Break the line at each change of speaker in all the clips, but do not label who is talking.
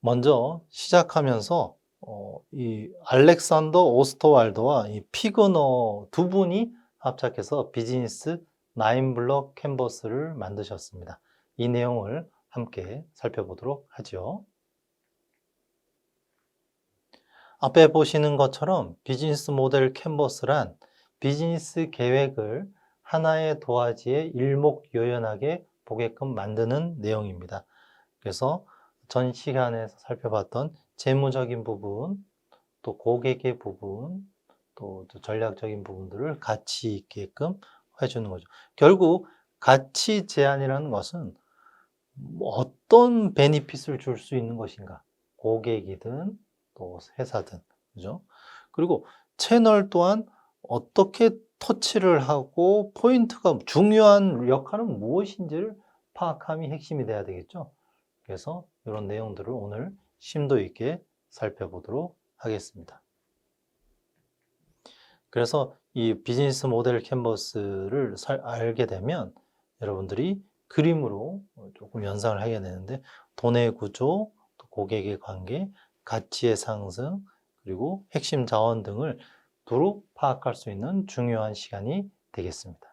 먼저 시작하면서 이 알렉산더 오스터왈드와 이 피그너 두 분이 합작해서 비즈니스 9블럭 캔버스를 만드셨습니다. 이 내용을 함께 살펴보도록 하죠. 앞에 보시는 것처럼 비즈니스 모델 캔버스란 비즈니스 계획을 하나의 도화지에 일목요연하게 보게끔 만드는 내용입니다. 그래서 전 시간에서 살펴봤던 재무적인 부분, 또 고객의 부분, 또 전략적인 부분들을 가치 있게끔 해주는 거죠. 결국 가치 제안이라는 것은 어떤 베니핏을 줄 수 있는 것인가, 고객이든 또 회사든, 그죠? 그리고 채널 또한 어떻게 터치를 하고 포인트가 중요한 역할은 무엇인지를 파악함이 핵심이 돼야 되겠죠. 그래서 이런 내용들을 오늘 심도 있게 살펴보도록 하겠습니다. 그래서 이 비즈니스 모델 캔버스를 알게 되면 여러분들이 그림으로 조금 연상을 하게 되는데, 돈의 구조, 또 고객의 관계, 가치의 상승, 그리고 핵심 자원 등을 두루 파악할 수 있는 중요한 시간이 되겠습니다.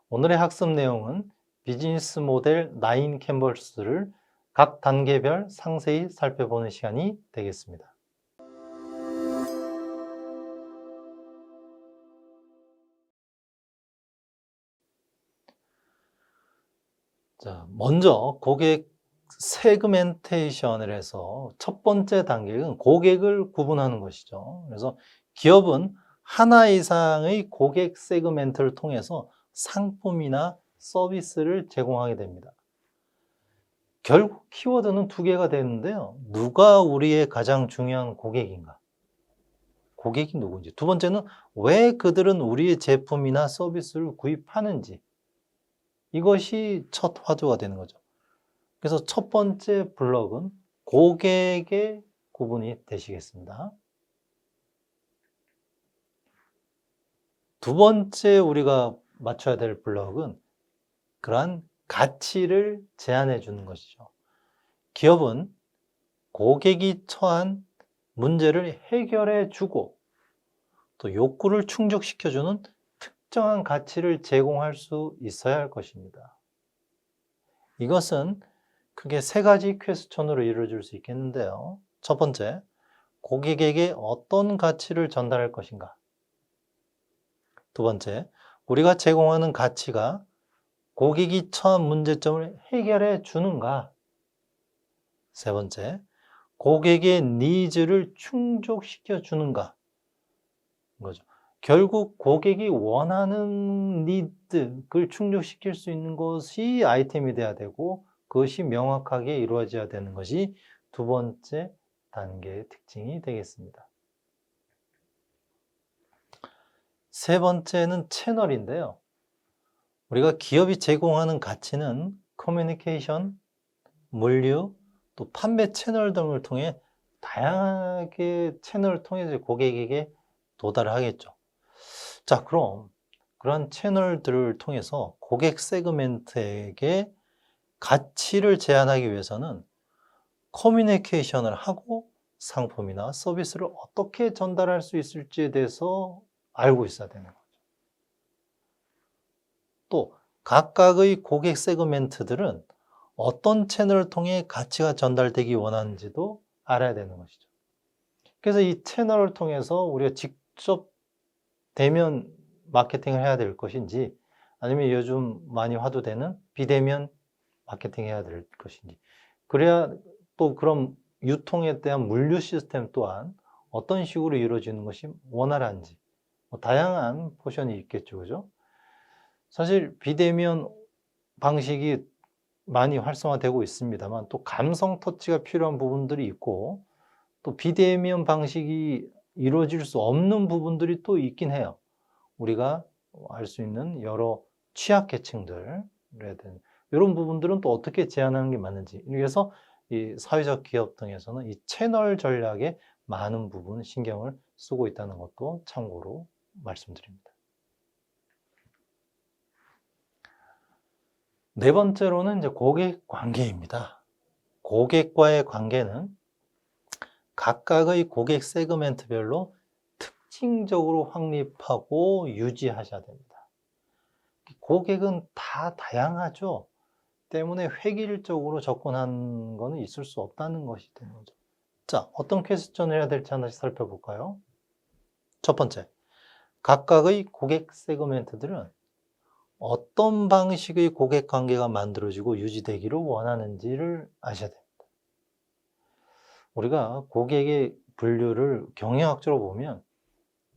오늘의 학습 내용은 비즈니스 모델 9 캔버스를 각 단계별 상세히 살펴보는 시간이 되겠습니다. 자, 먼저 고객 세그멘테이션을 해서 첫 번째 단계는 고객을 구분하는 것이죠. 그래서 기업은 하나 이상의 고객 세그멘트를 통해서 상품이나 서비스를 제공하게 됩니다. 결국 키워드는 두 개가 되는데요. 누가 우리의 가장 중요한 고객인가? 고객이 누군지. 두 번째는 왜 그들은 우리의 제품이나 서비스를 구입하는지. 이것이 첫 화두가 되는 거죠. 그래서 첫 번째 블록은 고객의 구분이 되시겠습니다. 두 번째 우리가 맞춰야 될 블록은 그러한 가치를 제안해 주는 것이죠. 기업은 고객이 처한 문제를 해결해 주고 또 욕구를 충족시켜 주는 특정한 가치를 제공할 수 있어야 할 것입니다. 이것은 크게 세 가지 퀘스천으로 이루어질 수 있겠는데요. 첫 번째, 고객에게 어떤 가치를 전달할 것인가? 두 번째, 우리가 제공하는 가치가 고객이 처한 문제점을 해결해 주는가? 세 번째, 고객의 니즈를 충족시켜 주는가? 거죠. 결국 고객이 원하는 니드를 충족시킬 수 있는 것이 아이템이 돼야 되고, 그것이 명확하게 이루어져야 되는 것이 두 번째 단계의 특징이 되겠습니다. 세 번째는 채널인데요. 우리가 기업이 제공하는 가치는 커뮤니케이션, 물류, 또 판매 채널 등을 통해 다양하게 채널을 통해서 고객에게 도달을 하겠죠. 자, 그럼 그런 채널들을 통해서 고객 세그멘트에게 가치를 제안하기 위해서는 커뮤니케이션을 하고 상품이나 서비스를 어떻게 전달할 수 있을지에 대해서 알고 있어야 되는 거죠. 또 각각의 고객 세그멘트들은 어떤 채널을 통해 가치가 전달되기 원하는지도 알아야 되는 것이죠. 그래서 이 채널을 통해서 우리가 직접 대면 마케팅을 해야 될 것인지, 아니면 요즘 많이 화두되는 비대면 마케팅 해야 될 것인지, 그래야 또 그럼 유통에 대한 물류 시스템 또한 어떤 식으로 이루어지는 것이 원활한지, 다양한 포션이 있겠죠, 그죠? 사실 비대면 방식이 많이 활성화되고 있습니다만, 또 감성 터치가 필요한 부분들이 있고, 또 비대면 방식이 이루어질 수 없는 부분들이 또 있긴 해요. 우리가 알 수 있는 여러 취약계층들에 대한 이런 부분들은 또 어떻게 제한하는 게 맞는지, 그래서 이 사회적 기업 등에서는 이 채널 전략에 많은 부분 신경을 쓰고 있다는 것도 참고로 말씀드립니다. 네 번째로는 이제 고객 관계입니다. 고객과의 관계는 각각의 고객 세그멘트별로 특징적으로 확립하고 유지하셔야 됩니다. 고객은 다 다양하죠. 때문에 획일적으로 접근하는 거는 있을 수 없다는 것이 되는 거죠. 자, 어떤 퀘스천을 해야 될지 하나씩 살펴볼까요? 첫 번째, 각각의 고객 세그멘트들은 어떤 방식의 고객 관계가 만들어지고 유지되기를 원하는지를 아셔야 됩니다. 우리가 고객의 분류를 경영학적으로 보면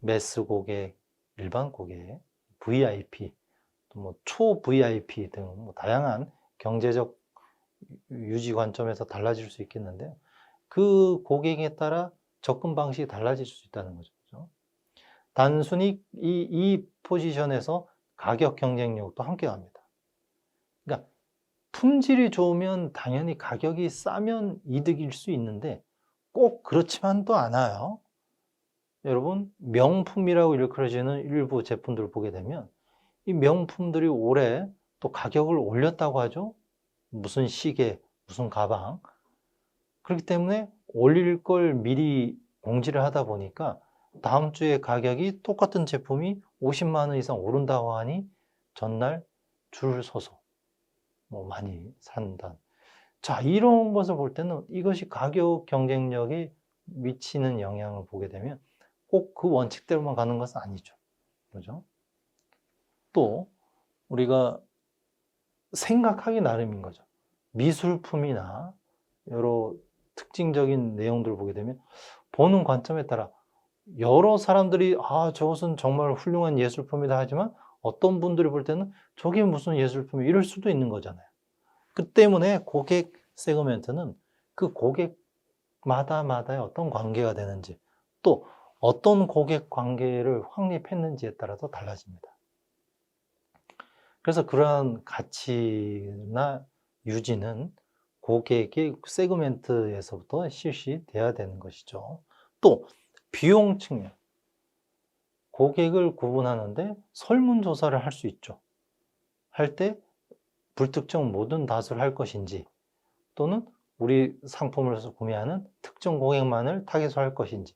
매스 고객, 일반 고객, VIP, 또 초 VIP 등 다양한 경제적 유지 관점에서 달라질 수 있겠는데요. 그 고객에 따라 접근 방식이 달라질 수 있다는 거죠. 그죠? 단순히 이 포지션에서 가격 경쟁력도 함께 갑니다. 그러니까 품질이 좋으면 당연히 가격이 싸면 이득일 수 있는데 꼭 그렇지만도 않아요. 여러분, 명품이라고 일컬어지는 일부 제품들을 보게 되면 이 명품들이 올해 또 가격을 올렸다고 하죠. 무슨 시계, 무슨 가방. 그렇기 때문에 올릴 걸 미리 공지를 하다 보니까 다음 주에 가격이 똑같은 제품이 50만 원 이상 오른다고 하니 전날 줄을 서서 많이 산다. 자, 이런 것을 볼 때는 이것이 가격 경쟁력에 미치는 영향을 보게 되면 꼭 그 원칙대로만 가는 것은 아니죠. 그죠? 또 우리가 생각하기 나름인 거죠. 미술품이나 여러 특징적인 내용들을 보게 되면 보는 관점에 따라 여러 사람들이 저것은 정말 훌륭한 예술품이다 하지만 어떤 분들이 볼 때는 저게 무슨 예술품이 이럴 수도 있는 거잖아요. 그 때문에 고객 세그멘트는 그 고객마다의 어떤 관계가 되는지 또 어떤 고객 관계를 확립했는지에 따라서 달라집니다. 그래서 그러한 가치나 유지는 고객의 세그멘트에서부터 실시돼야 되는 것이죠. 또 비용 측면, 고객을 구분하는데 설문조사를 할 수 있죠. 할 때 불특정 모든 다수를 할 것인지 또는 우리 상품을 구매하는 특정 고객만을 타겟으로 할 것인지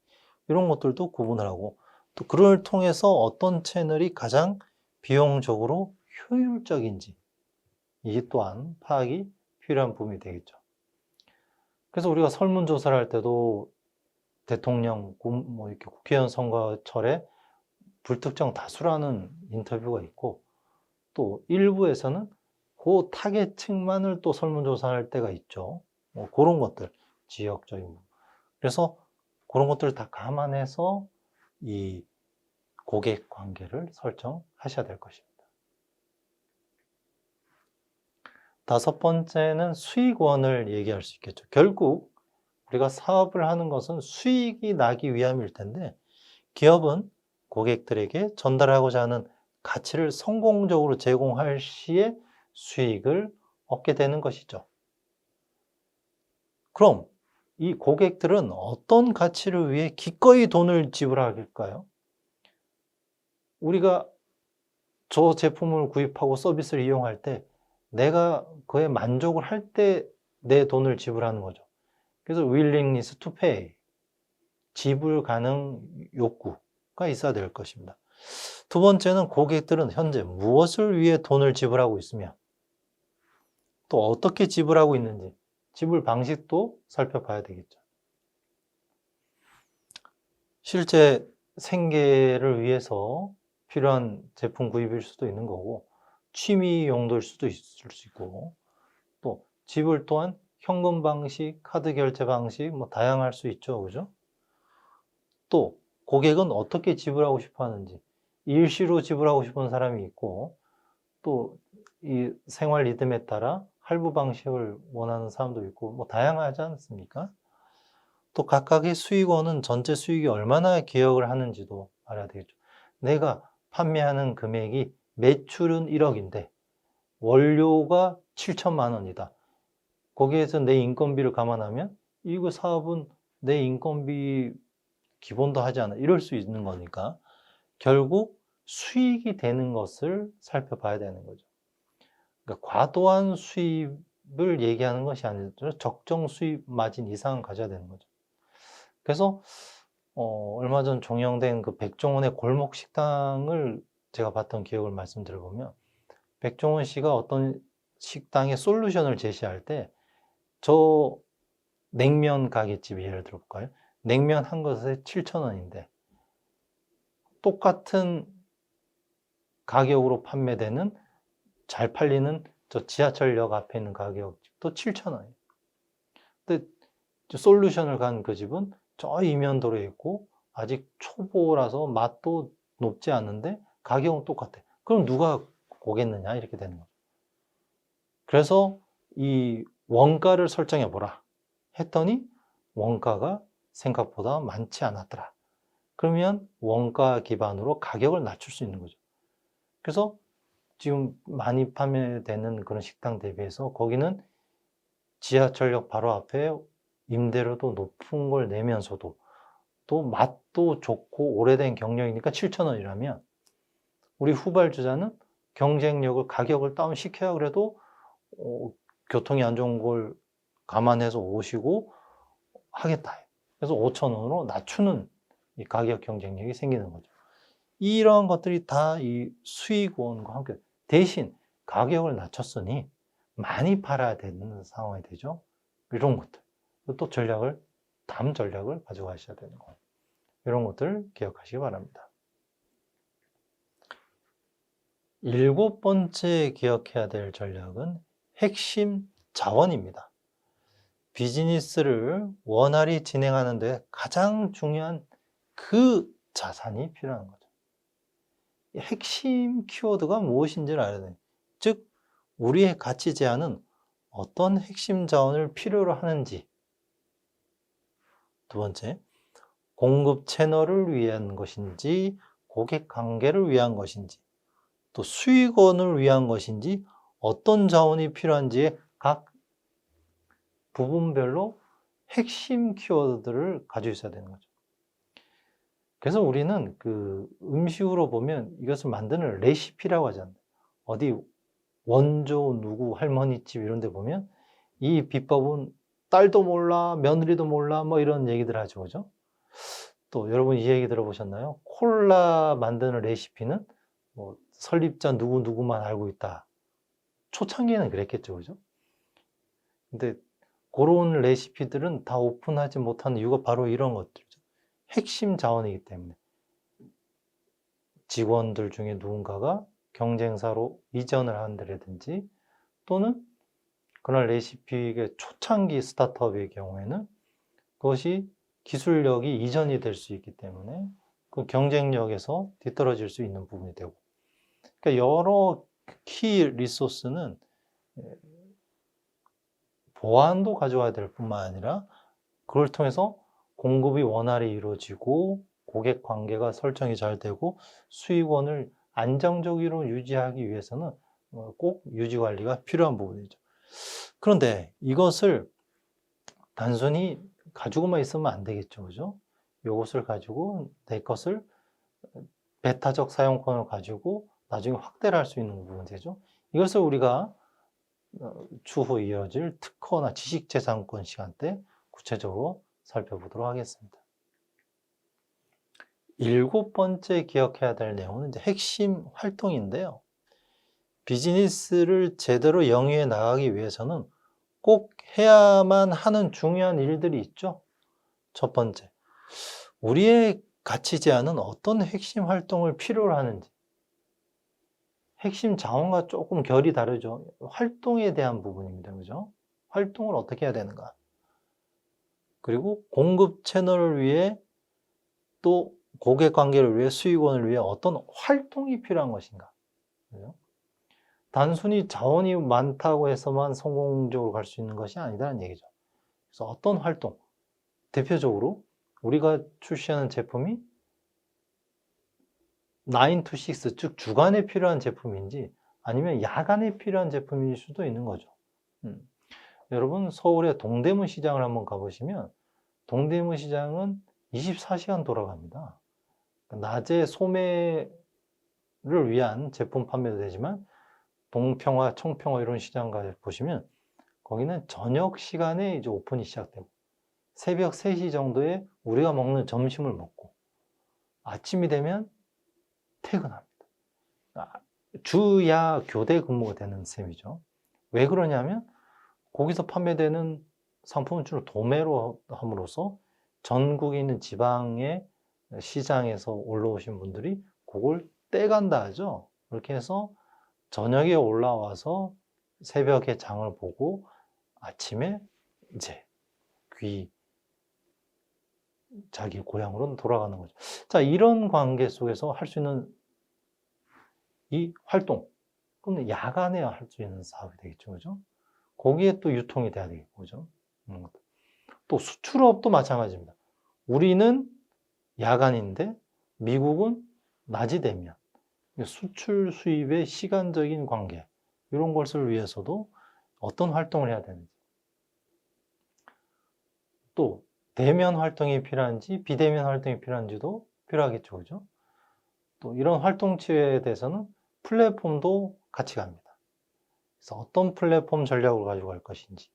이런 것들도 구분을 하고 또 그걸 통해서 어떤 채널이 가장 비용적으로 효율적인지 이게 또한 파악이 필요한 부분이 되겠죠. 그래서 우리가 설문조사를 할 때도 대통령, 이렇게 국회의원 선거철에 불특정 다수라는 인터뷰가 있고 또 일부에서는 그 타겟층만을 또 설문조사할 때가 있죠. 그런 것들, 지역적인 부분. 그래서 그런 것들을 다 감안해서 이 고객 관계를 설정하셔야 될 것입니다. 다섯 번째는 수익원을 얘기할 수 있겠죠. 결국 우리가 사업을 하는 것은 수익이 나기 위함일 텐데 기업은 고객들에게 전달하고자 하는 가치를 성공적으로 제공할 시에 수익을 얻게 되는 것이죠. 그럼 이 고객들은 어떤 가치를 위해 기꺼이 돈을 지불할까요? 우리가 저 제품을 구입하고 서비스를 이용할 때 내가 그에 만족을 할 때 내 돈을 지불하는 거죠. 그래서 willingness to pay, 지불 가능 욕구가 있어야 될 것입니다. 두 번째는 고객들은 현재 무엇을 위해 돈을 지불하고 있으며 또 어떻게 지불하고 있는지 지불 방식도 살펴봐야 되겠죠. 실제 생계를 위해서 필요한 제품 구입일 수도 있는 거고 취미 용도일 수도 있을 수 있고 또 지불 또한 현금 방식, 카드 결제 방식 다양할 수 있죠. 그죠? 또 고객은 어떻게 지불하고 싶어 하는지 일시로 지불하고 싶은 사람이 있고 또 이 생활 리듬에 따라 할부 방식을 원하는 사람도 있고 다양하지 않습니까? 또 각각의 수익원은 전체 수익이 얼마나 기여를 하는지도 알아야 되겠죠. 내가 판매하는 금액이 매출은 1억인데 원료가 7천만 원이다. 거기에서 내 인건비를 감안하면 이거 사업은 내 인건비 기본도 하지 않아. 이럴 수 있는 거니까 결국 수익이 되는 것을 살펴봐야 되는 거죠. 그러니까 과도한 수입을 얘기하는 것이 아니라 적정 수입 마진 이상은 가져야 되는 거죠. 그래서 얼마 전 종영된 그 백종원의 골목 식당을 제가 봤던 기억을 말씀드려보면, 백종원 씨가 어떤 식당의 솔루션을 제시할 때, 저 냉면 가게집이 예를 들어 볼까요? 냉면 한 것에 7,000원인데 똑같은 가격으로 판매되는, 잘 팔리는 저 지하철역 앞에 있는 가격집도 7,000원이에요. 근데 솔루션을 간 그 집은 저 이면도로에 있고 아직 초보라서 맛도 높지 않은데 가격은 똑같아. 그럼 누가 오겠느냐, 이렇게 되는 거죠. 그래서 이 원가를 설정해 보라 했더니 원가가 생각보다 많지 않았더라. 그러면 원가 기반으로 가격을 낮출 수 있는 거죠. 그래서 지금 많이 판매되는 그런 식당 대비해서 거기는 지하철역 바로 앞에 임대료도 높은 걸 내면서도 또 맛도 좋고 오래된 경력이니까 7,000원이라면 우리 후발주자는 경쟁력을, 가격을 다운시켜야 그래도 교통이 안 좋은 걸 감안해서 오시고 하겠다. 그래서 5,000원으로 낮추는 이 가격 경쟁력이 생기는 거죠. 이러한 것들이 다 이 수익원과 함께, 대신 가격을 낮췄으니 많이 팔아야 되는 상황이 되죠. 이런 것들. 또 다음 전략을 가져가셔야 되는 거예요. 이런 것들 기억하시기 바랍니다. 7번째 기억해야 될 전략은 핵심 자원입니다. 비즈니스를 원활히 진행하는 데 가장 중요한 그 자산이 필요한 거죠. 핵심 키워드가 무엇인지를 알아야 돼요. 즉, 우리의 가치 제안은 어떤 핵심 자원을 필요로 하는지. 두 번째, 공급 채널을 위한 것인지, 고객 관계를 위한 것인지, 또 수익원을 위한 것인지, 어떤 자원이 필요한지에 각 부분별로 핵심 키워드를 가지고 있어야 되는 거죠. 그래서 우리는 그 음식으로 보면 이것을 만드는 레시피라고 하잖아요. 어디 원조 누구 할머니 집 이런 데 보면 이 비법은 딸도 몰라, 며느리도 몰라, 뭐 이런 얘기들 하죠. 그죠? 또 여러분 이 얘기 들어보셨나요? 콜라 만드는 레시피는 뭐 설립자 누구누구만 알고 있다. 초창기에는 그랬겠죠. 그죠? 근데 그런 레시피들은 다 오픈하지 못하는 이유가 바로 이런 것들이죠. 핵심 자원이기 때문에. 직원들 중에 누군가가 경쟁사로 이전을 한다든지, 또는 그런 레시피의 초창기 스타트업의 경우에는 그것이 기술력이 이전이 될 수 있기 때문에 그 경쟁력에서 뒤떨어질 수 있는 부분이 되고, 그러니까 여러 키 리소스는 보안도 가져와야 될 뿐만 아니라 그걸 통해서 공급이 원활히 이루어지고 고객 관계가 설정이 잘 되고 수익원을 안정적으로 유지하기 위해서는 꼭 유지 관리가 필요한 부분이죠. 그런데 이것을 단순히 가지고만 있으면 안 되겠죠. 그죠? 이것을 가지고 내 것을 배타적 사용권을 가지고 나중에 확대를 할 수 있는 부분이 되죠. 이것을 우리가 추후 이어질 특허나 지식재산권 시간 때 구체적으로 살펴보도록 하겠습니다. 7번째 기억해야 될 내용은 이제 핵심 활동인데요. 비즈니스를 제대로 영위해 나가기 위해서는 꼭 해야만 하는 중요한 일들이 있죠. 첫 번째, 우리의 가치 제안은 어떤 핵심 활동을 필요로 하는지. 핵심 자원과 조금 결이 다르죠. 활동에 대한 부분입니다. 그죠? 활동을 어떻게 해야 되는가. 그리고 공급 채널을 위해, 또 고객 관계를 위해, 수익원을 위해 어떤 활동이 필요한 것인가. 그죠? 단순히 자원이 많다고 해서만 성공적으로 갈 수 있는 것이 아니다는 얘기죠. 그래서 어떤 활동, 대표적으로 우리가 출시하는 제품이 9 to 6, 즉 주간에 필요한 제품인지 아니면 야간에 필요한 제품일 수도 있는 거죠. 여러분 서울의 동대문 시장을 한번 가보시면 동대문 시장은 24시간 돌아갑니다. 낮에 소매를 위한 제품 판매도 되지만 동평화, 청평화 이런 시장 보시면 거기는 저녁 시간에 이제 오픈이 시작되고 새벽 3시 정도에 우리가 먹는 점심을 먹고 아침이 되면 퇴근합니다. 주야 교대 근무가 되는 셈이죠. 왜 그러냐면 거기서 판매되는 상품은 주로 도매로 함으로써 전국에 있는 지방의 시장에서 올라오신 분들이 그걸 떼간다 하죠. 그렇게 해서 저녁에 올라와서 새벽에 장을 보고 아침에 이제 자기 고향으로 돌아가는 거죠. 자, 이런 관계 속에서 할 수 있는 이 활동, 그럼 야간에 할 수 있는 사업이 되겠죠. 그죠? 거기에 또 유통이 돼야 되겠고, 그죠? 또 수출업도 마찬가지입니다. 우리는 야간인데 미국은 낮이 되면 수출 수입의 시간적인 관계, 이런 것을 위해서도 어떤 활동을 해야 되는지, 또 대면 활동이 필요한지 비대면 활동이 필요한지도 필요하겠죠. 그죠? 또 이런 활동치에 대해서는 플랫폼도 같이 갑니다. 그래서 어떤 플랫폼 전략을 가지고 갈 것인지,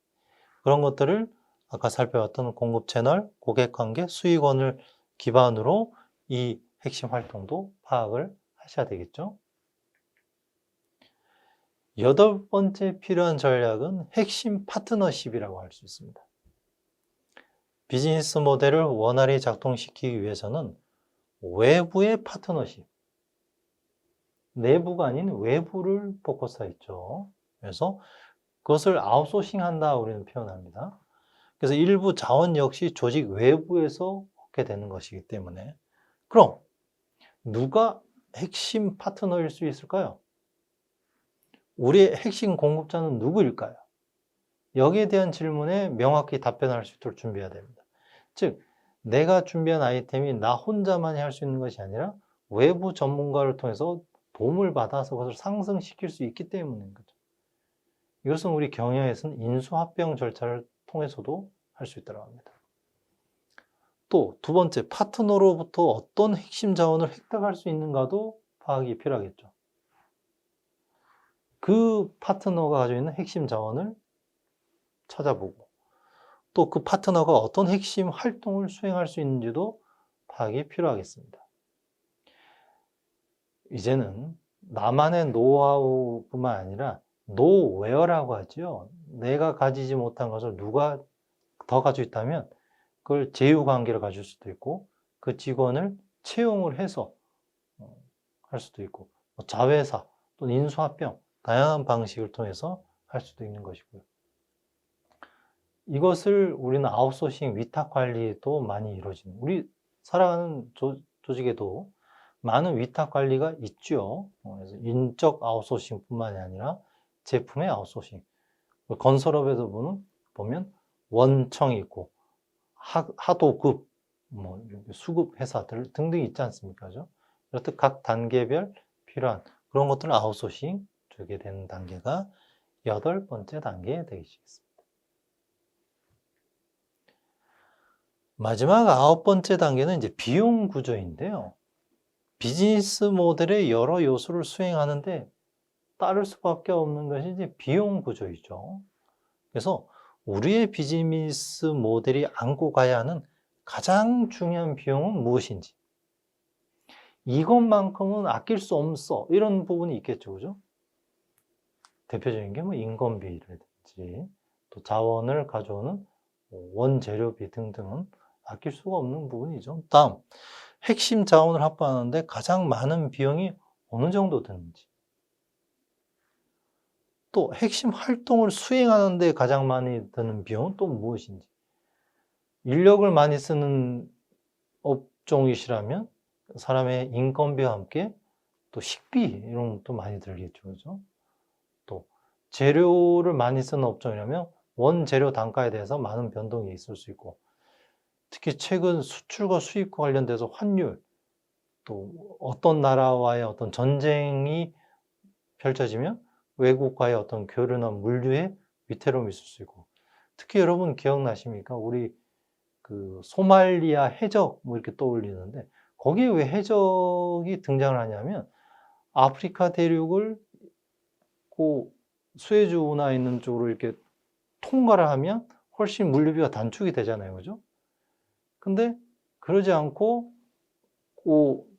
그런 것들을 아까 살펴봤던 공급 채널, 고객 관계, 수익원을 기반으로 이 핵심 활동도 파악을 하셔야 되겠죠. 8번째 필요한 전략은 핵심 파트너십이라고 할 수 있습니다. 비즈니스 모델을 원활히 작동시키기 위해서는 외부의 파트너십, 내부가 아닌 외부를 포커스했죠. 그래서 그것을 아웃소싱 한다 우리는 표현합니다. 그래서 일부 자원 역시 조직 외부에서 얻게 되는 것이기 때문에, 그럼 누가 핵심 파트너일 수 있을까요? 우리의 핵심 공급자는 누구일까요? 여기에 대한 질문에 명확히 답변할 수 있도록 준비해야 됩니다. 즉, 내가 준비한 아이템이 나 혼자만이 할 수 있는 것이 아니라 외부 전문가를 통해서 도움을 받아서 그것을 상승시킬 수 있기 때문인 거죠. 이것은 우리 경영에서는 인수합병 절차를 통해서도 할 수 있다고 합니다. 또 두 번째, 파트너로부터 어떤 핵심 자원을 획득할 수 있는가도 파악이 필요하겠죠. 그 파트너가 가지고 있는 핵심 자원을 찾아보고, 또 그 파트너가 어떤 핵심 활동을 수행할 수 있는지도 파악이 필요하겠습니다. 이제는 나만의 노하우뿐만 아니라 노웨어라고 하죠. 내가 가지지 못한 것을 누가 더 가지고 있다면 그걸 제휴관계를 가질 수도 있고, 그 직원을 채용을 해서 할 수도 있고, 자회사 또는 인수합병, 다양한 방식을 통해서 할 수도 있는 것이고요. 이것을 우리는 아웃소싱 위탁 관리도 많이 이루어집니다. 우리 살아가는 조직에도 많은 위탁 관리가 있죠. 그래서 인적 아웃소싱뿐만이 아니라 제품의 아웃소싱. 건설업에서 보면 원청이 있고 하도급, 수급 회사들 등등 있지 않습니까? 그죠? 이렇듯 각 단계별 필요한 그런 것들을 아웃소싱 주게 되는 단계가 8번째 단계 되시겠습니다. 마지막 9번째 단계는 이제 비용 구조인데요. 비즈니스 모델의 여러 요소를 수행하는데 따를 수밖에 없는 것이 이제 비용 구조이죠. 그래서 우리의 비즈니스 모델이 안고 가야 하는 가장 중요한 비용은 무엇인지, 이것만큼은 아낄 수 없어, 이런 부분이 있겠죠. 그죠? 대표적인 게 인건비라든지 또 자원을 가져오는 원재료비 등등은 아낄 수가 없는 부분이죠. 다음, 핵심 자원을 확보하는데 가장 많은 비용이 어느 정도 드는지, 또 핵심 활동을 수행하는 데 가장 많이 드는 비용은 또 무엇인지, 인력을 많이 쓰는 업종이시라면 사람의 인건비와 함께 또 식비 이런 것도 많이 들겠죠. 그죠? 또 재료를 많이 쓰는 업종이라면 원재료 단가에 대해서 많은 변동이 있을 수 있고, 특히 최근 수출과 수입과 관련돼서 환율, 또 어떤 나라와의 어떤 전쟁이 펼쳐지면 외국과의 어떤 교류나 물류의 위태로움이 있을 수 있고, 특히 여러분 기억나십니까? 우리 그 소말리아 해적 이렇게 떠올리는데, 거기에 왜 해적이 등장을 하냐면 아프리카 대륙을 그 수에즈 운하 있는 쪽으로 이렇게 통과를 하면 훨씬 물류비가 단축이 되잖아요. 그죠? 근데 그러지 않고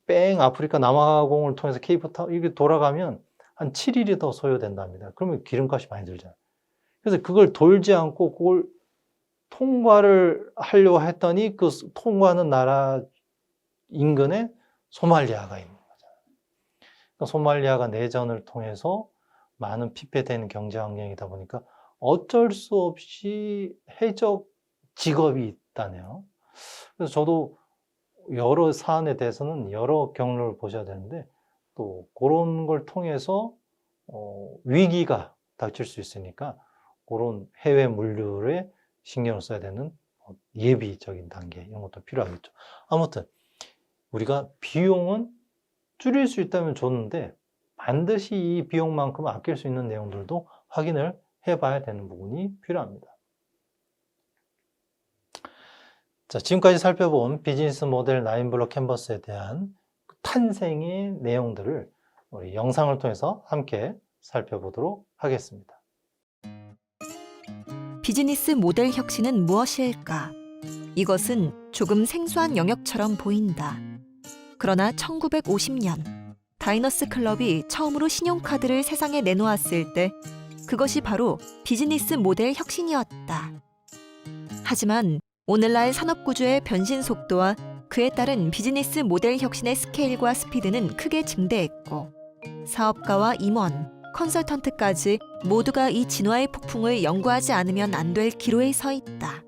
뺑 아프리카 남아공을 통해서 케이프타운 이렇게 돌아가면 한 7일이 더 소요된답니다. 그러면 기름값이 많이 들잖아요. 그래서 그걸 돌지 않고 그걸 통과를 하려고 했더니 그 통과하는 나라 인근에 소말리아가 있는 거잖아요. 그러니까 소말리아가 내전을 통해서 많은 피폐되는 경제 환경이다 보니까 어쩔 수 없이 해적 직업이 있다네요. 그래서 저도 여러 사안에 대해서는 여러 경로를 보셔야 되는데 또 그런 걸 통해서 위기가 닥칠 수 있으니까 그런 해외 물류에 신경을 써야 되는 예비적인 단계 이런 것도 필요하겠죠. 아무튼 우리가 비용은 줄일 수 있다면 좋은데 반드시 이 비용만큼 아낄 수 있는 내용들도 확인을 해봐야 되는 부분이 필요합니다. 자, 지금까지 살펴본 비즈니스 모델 9블럭 캔버스에 대한 탄생의 내용들을 우리 영상을 통해서 함께 살펴보도록 하겠습니다.
비즈니스 모델 혁신은 무엇일까? 이것은 조금 생소한 영역처럼 보인다. 그러나 1950년 다이너스 클럽이 처음으로 신용카드를 세상에 내놓았을 때 그것이 바로 비즈니스 모델 혁신이었다. 하지만 오늘날 산업구조의 변신 속도와 그에 따른 비즈니스 모델 혁신의 스케일과 스피드는 크게 증대했고 사업가와 임원, 컨설턴트까지 모두가 이 진화의 폭풍을 연구하지 않으면 안 될 기로에 서 있다.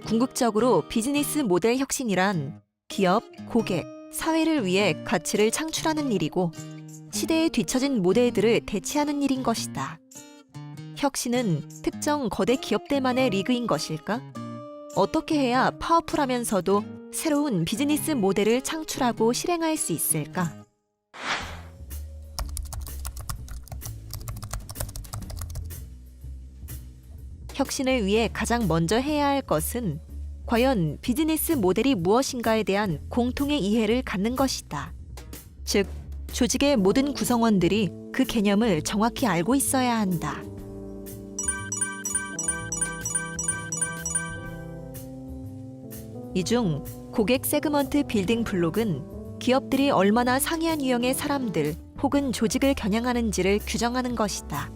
궁극적으로 비즈니스 모델 혁신이란 기업, 고객, 사회를 위해 가치를 창출하는 일이고 시대에 뒤처진 모델들을 대체하는 일인 것이다. 혁신은 특정 거대 기업들만의 리그인 것일까? 어떻게 해야 파워풀하면서도 새로운 비즈니스 모델을 창출하고 실행할 수 있을까? 혁신을 위해 가장 먼저 해야 할 것은 과연 비즈니스 모델이 무엇인가에 대한 공통의 이해를 갖는 것이다. 즉, 조직의 모든 구성원들이 그 개념을 정확히 알고 있어야 한다. 이 중 고객 세그먼트 빌딩 블록은 기업들이 얼마나 상이한 유형의 사람들 혹은 조직을 겨냥하는지를 규정하는 것이다.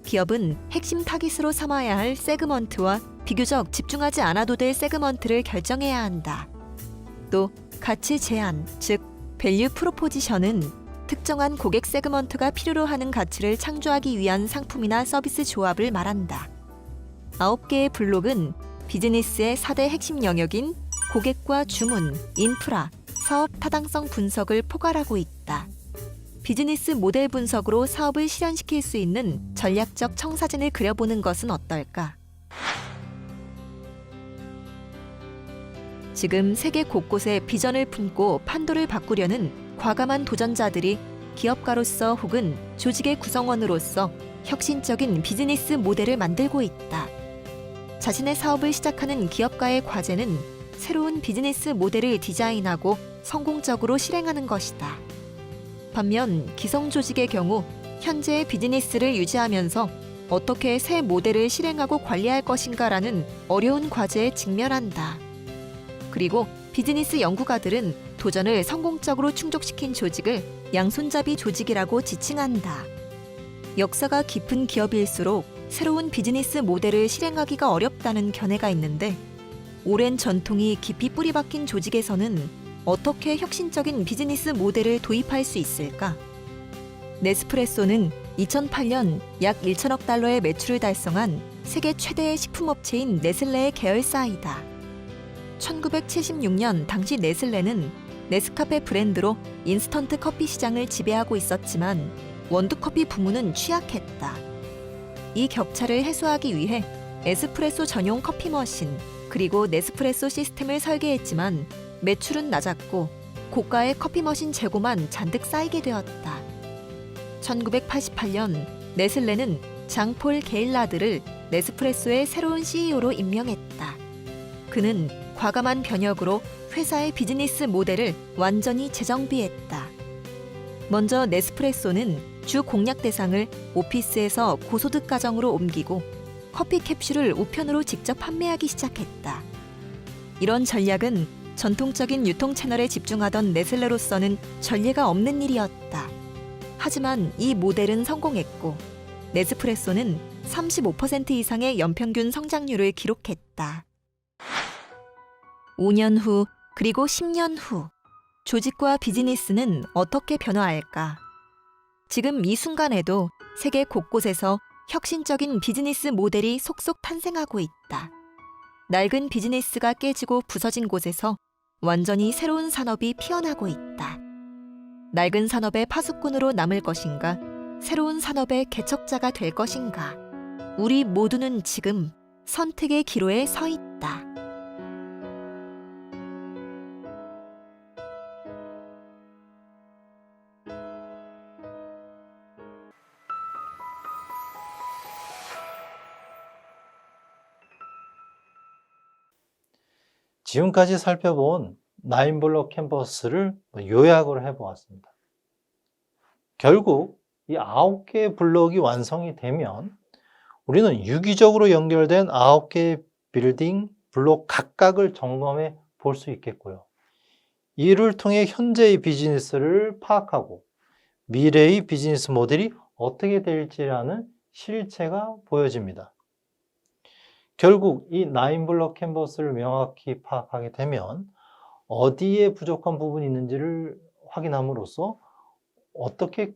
기업은 핵심 타깃으로 삼아야 할 세그먼트와 비교적 집중하지 않아도 될 세그먼트를 결정해야 한다. 또 가치 제한, 즉 밸류 프로포지션은 특정한 고객 세그먼트가 필요로 하는 가치를 창조하기 위한 상품이나 서비스 조합을 말한다. 9개의 블록은 비즈니스의 4대 핵심 영역인 고객과 주문, 인프라, 사업 타당성 분석을 포괄하고 있다. 비즈니스 모델 분석으로 사업을 실현시킬 수 있는 전략적 청사진을 그려보는 것은 어떨까? 지금 세계 곳곳에 비전을 품고 판도를 바꾸려는 과감한 도전자들이 기업가로서 혹은 조직의 구성원으로서 혁신적인 비즈니스 모델을 만들고 있다. 자신의 사업을 시작하는 기업가의 과제는 새로운 비즈니스 모델을 디자인하고 성공적으로 실행하는 것이다. 반면 기성 조직의 경우 현재의 비즈니스를 유지하면서 어떻게 새 모델을 실행하고 관리할 것인가라는 어려운 과제에 직면한다. 그리고 비즈니스 연구가들은 도전을 성공적으로 충족시킨 조직을 양손잡이 조직이라고 지칭한다. 역사가 깊은 기업일수록 새로운 비즈니스 모델을 실행하기가 어렵다는 견해가 있는데 오랜 전통이 깊이 뿌리박힌 조직에서는 어떻게 혁신적인 비즈니스 모델을 도입할 수 있을까? 네스프레소는 2008년 약 1천억 달러의 매출을 달성한 세계 최대의 식품업체인 네슬레의 계열사이다. 1976년 당시 네슬레는 네스카페 브랜드로 인스턴트 커피 시장을 지배하고 있었지만 원두커피 부문은 취약했다. 이 격차를 해소하기 위해 에스프레소 전용 커피 머신 그리고 네스프레소 시스템을 설계했지만 매출은 낮았고 고가의 커피 머신 재고만 잔뜩 쌓이게 되었다. 1988년 네슬레는 장폴 게일라드를 네스프레소의 새로운 CEO로 임명했다. 그는 과감한 변혁으로 회사의 비즈니스 모델을 완전히 재정비했다. 먼저 네스프레소는 주 공략 대상을 오피스에서 고소득 가정으로 옮기고 커피 캡슐을 우편으로 직접 판매하기 시작했다. 이런 전략은 전통적인 유통 채널에 집중하던 네슬레로서는 전례가 없는 일이었다. 하지만 이 모델은 성공했고 네스프레소는 35% 이상의 연평균 성장률을 기록했다. 5년 후 그리고 10년 후 조직과 비즈니스는 어떻게 변화할까? 지금 이 순간에도 세계 곳곳에서 혁신적인 비즈니스 모델이 속속 탄생하고 있다. 낡은 비즈니스가 깨지고 부서진 곳에서 완전히 새로운 산업이 피어나고 있다. 낡은 산업의 파수꾼으로 남을 것인가? 새로운 산업의 개척자가 될 것인가? 우리 모두는 지금 선택의 기로에 서 있다.
지금까지 살펴본 9블록 캔버스를 요약을 해보았습니다. 결국 이 9개의 블록이 완성이 되면 우리는 유기적으로 연결된 9개의 빌딩 블록 각각을 점검해 볼 수 있겠고요. 이를 통해 현재의 비즈니스를 파악하고 미래의 비즈니스 모델이 어떻게 될지라는 실체가 보여집니다. 결국 이 9블록 캔버스를 명확히 파악하게 되면 어디에 부족한 부분이 있는지를 확인함으로써 어떻게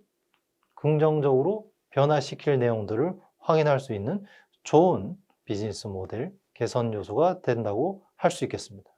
긍정적으로 변화시킬 내용들을 확인할 수 있는 좋은 비즈니스 모델 개선 요소가 된다고 할 수 있겠습니다.